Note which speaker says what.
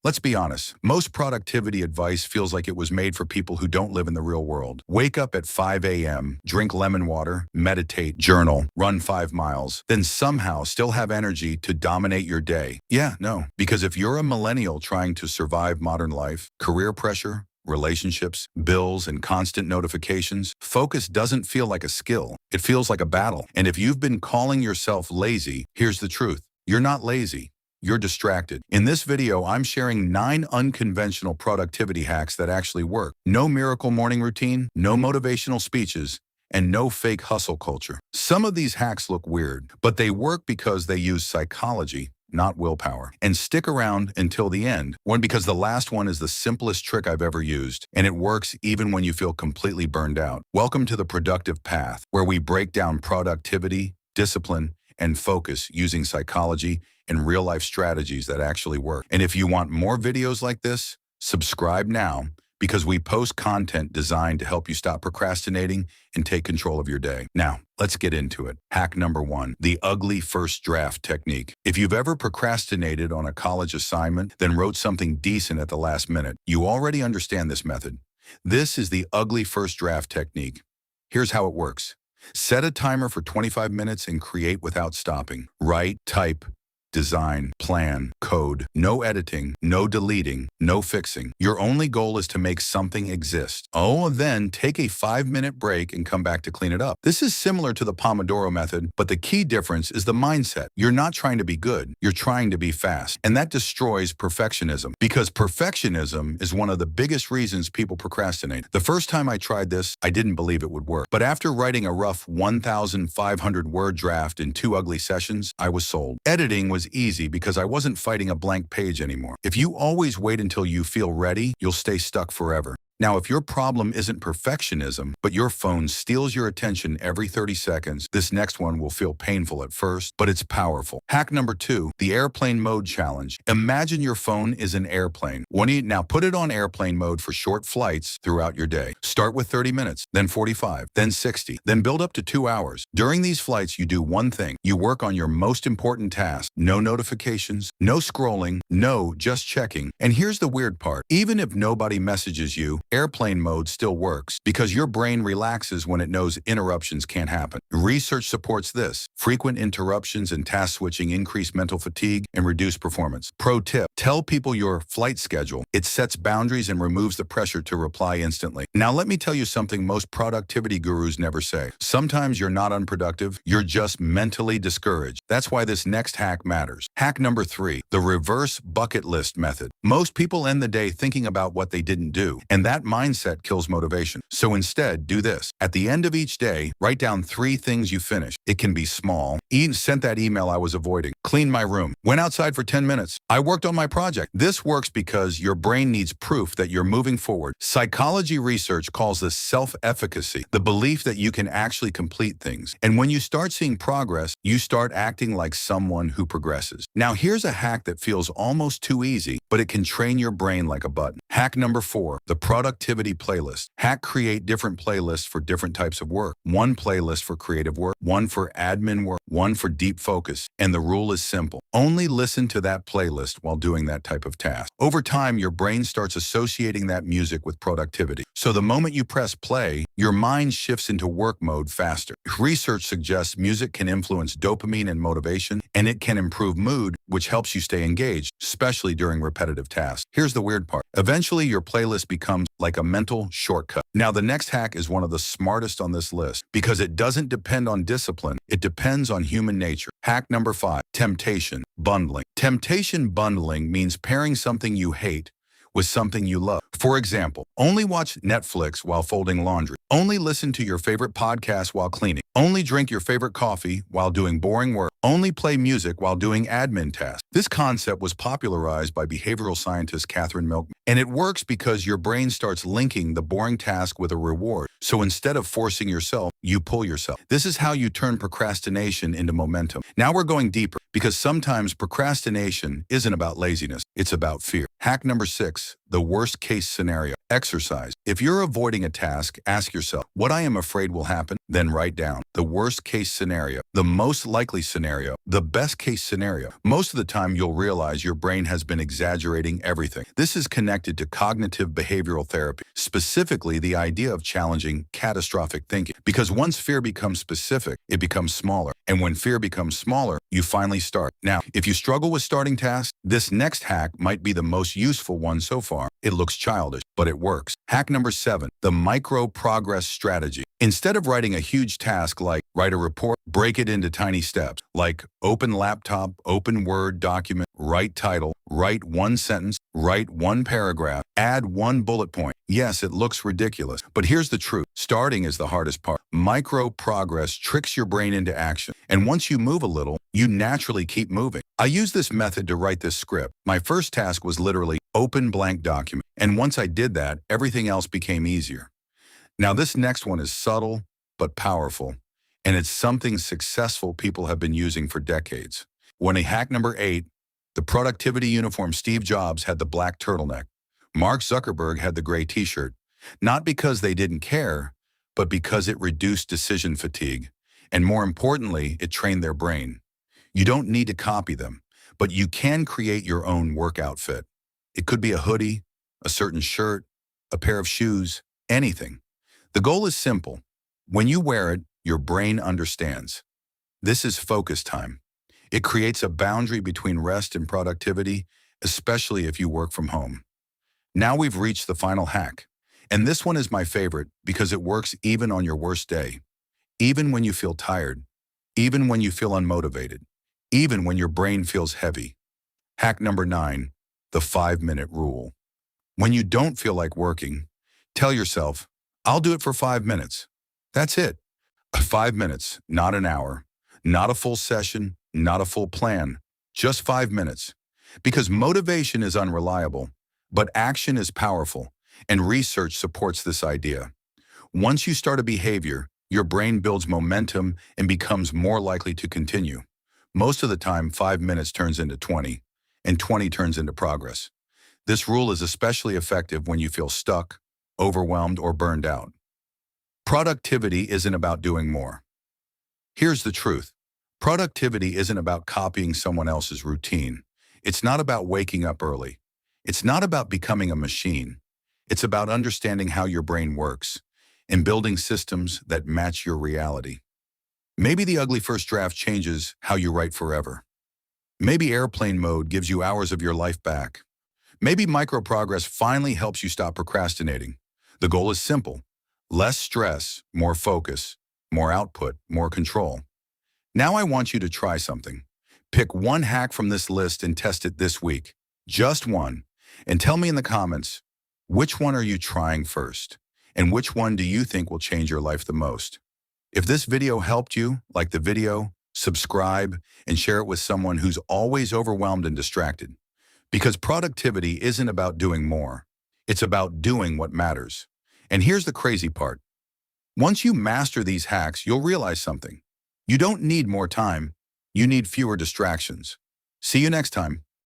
Speaker 1: Let's be honest, most productivity advice feels like it was made for people who don't live in the real world. Wake up at 5 a.m., drink lemon water, meditate, journal, run 5 miles, then somehow still have energy to dominate your day. Yeah, no, because if you're a millennial trying to survive modern life, career pressure, relationships, bills, and constant notifications, focus doesn't feel like a skill. It feels like a battle. And if you've been calling yourself lazy, here's the truth. You're not lazy. You're distracted. In this video, I'm sharing 9 unconventional productivity hacks that actually work. No miracle morning routine, no motivational speeches, and no fake hustle culture. Some of these hacks look weird, but they work because they use psychology, not willpower. And stick around until the end, because the last one is the simplest trick I've ever used, and it works even when you feel completely burned out. Welcome to the Productive Path, where we break down productivity, discipline, and focus using psychology and real-life strategies that actually work. And if you want more videos like this, subscribe now, because we post content designed to help you stop procrastinating and take control of your day. Now, let's get into it. Hack number 1, the ugly first draft technique. If you've ever procrastinated on a college assignment, then wrote something decent at the last minute, you already understand this method. This is the ugly first draft technique. Here's how it works. Set a timer for 25 minutes and create without stopping. Write, type, design, plan, code, no editing, no deleting, no fixing. Your only goal is to make something exist. Oh, and then take a 5-minute break and come back to clean it up. This is similar to the Pomodoro method, but the key difference is the mindset. You're not trying to be good, you're trying to be fast. And that destroys perfectionism, because perfectionism is one of the biggest reasons people procrastinate. The first time I tried this, I didn't believe it would work. But after writing a rough 1,500 word draft in 2 ugly sessions, I was sold. Editing was easy because I wasn't fighting a blank page anymore. If you always wait until you feel ready, you'll stay stuck forever. Now, if your problem isn't perfectionism, but your phone steals your attention every 30 seconds, this next one will feel painful at first, but it's powerful. Hack number 2, the airplane mode challenge. Imagine your phone is an airplane. Now put it on airplane mode for short flights throughout your day. Start with 30 minutes, then 45, then 60, then build up to 2 hours. During these flights, you do one thing. You work on your most important task. No notifications, no scrolling, no just checking. And here's the weird part. Even if nobody messages you, airplane mode still works because your brain relaxes when it knows interruptions can't happen. Research supports this. Frequent interruptions and task switching increase mental fatigue and reduce performance. Pro tip, tell people your flight schedule. It sets boundaries and removes the pressure to reply instantly. Now let me tell you something most productivity gurus never say. Sometimes you're not unproductive, you're just mentally discouraged. That's why this next hack matters. Hack number 3, the reverse bucket list method. Most people end the day thinking about what they didn't do, and that mindset kills motivation. So instead, do this. At the end of each day, write down 3 things you finished. It can be small. Sent that email I was avoiding. Cleaned my room. Went outside for 10 minutes. I worked on my project. This works because your brain needs proof that you're moving forward. Psychology research calls this self-efficacy, the belief that you can actually complete things. And when you start seeing progress, you start acting like someone who progresses. Now here's a hack that feels almost too easy, but it can train your brain like a button. Hack number 4, the productivity playlist. Create different playlists for different types of work. One playlist for creative work, one for admin work, one for deep focus. And the rule is simple. Only listen to that playlist while doing that type of task. Over time, your brain starts associating that music with productivity. So the moment you press play, your mind shifts into work mode faster. Research suggests music can influence dopamine and motivation, and it can improve mood, which helps you stay engaged, especially during repetitive tasks. Here's the weird part. Eventually, your playlist becomes like a mental shortcut. Now, the next hack is one of the smartest on this list because it doesn't depend on discipline. It depends on human nature. Hack number 5, temptation bundling. Temptation bundling means pairing something you hate with something you love. For example, only watch Netflix while folding laundry. Only listen to your favorite podcast while cleaning. Only drink your favorite coffee while doing boring work. Only play music while doing admin tasks. This concept was popularized by behavioral scientist Catherine Milk, and it works because your brain starts linking the boring task with a reward. So instead of forcing yourself, you pull yourself. This is how you turn procrastination into momentum. Now we're going deeper because sometimes procrastination isn't about laziness, it's about fear. Hack number 6, the worst case scenario. Exercise. If you're avoiding a task, ask yourself, what I am afraid will happen, then write down the worst case scenario. The most likely scenario, the best case scenario. Most of the time you'll realize your brain has been exaggerating everything. This is connected to cognitive behavioral therapy, specifically the idea of challenging catastrophic thinking. Because once fear becomes specific, it becomes smaller. And when fear becomes smaller, you finally start. Now, if you struggle with starting tasks, this next hack might be the most useful one so far. It looks childish, but it works. Hack number 7, the micro progress strategy. Instead of writing a huge task like write a report, break it into tiny steps, like open laptop, open Word document, write title, write one sentence, write one paragraph, add one bullet point. Yes, it looks ridiculous, but here's the truth. Starting is the hardest part. Micro progress tricks your brain into action. And once you move a little, you naturally keep moving. I use this method to write this script. My first task was literally open blank document. And once I did that, everything else became easier. Now this next one is subtle, but powerful. And it's something successful people have been using for decades. Hack number 8, the productivity uniform. Steve Jobs had the black turtleneck. Mark Zuckerberg had the gray t-shirt. Not because they didn't care, but because it reduced decision fatigue. And more importantly, it trained their brain. You don't need to copy them, but you can create your own work outfit. It could be a hoodie, a certain shirt, a pair of shoes, anything. The goal is simple. When you wear it, your brain understands. This is focus time. It creates a boundary between rest and productivity, especially if you work from home. Now we've reached the final hack. And this one is my favorite because it works even on your worst day. Even when you feel tired, even when you feel unmotivated, even when your brain feels heavy. Hack number 9, the 5-minute rule. When you don't feel like working, tell yourself, I'll do it for 5 minutes. That's it. 5 minutes, not an hour, not a full session, not a full plan, just 5 minutes. Because motivation is unreliable, but action is powerful, and research supports this idea. Once you start a behavior, your brain builds momentum and becomes more likely to continue. Most of the time, 5 minutes turns into 20, and 20 turns into progress. This rule is especially effective when you feel stuck, overwhelmed, or burned out. Productivity isn't about doing more. Here's the truth. Productivity isn't about copying someone else's routine. It's not about waking up early. It's not about becoming a machine. It's about understanding how your brain works and building systems that match your reality. Maybe the ugly first draft changes how you write forever. Maybe airplane mode gives you hours of your life back. Maybe micro-progress finally helps you stop procrastinating. The goal is simple. Less stress, more focus, more output, more control. Now I want you to try something. Pick one hack from this list and test it this week. Just one. And tell me in the comments, which one are you trying first? And which one do you think will change your life the most? If this video helped you, like the video, subscribe, and share it with someone who's always overwhelmed and distracted. Because productivity isn't about doing more. It's about doing what matters. And here's the crazy part. Once you master these hacks, you'll realize something. You don't need more time. You need fewer distractions. See you next time.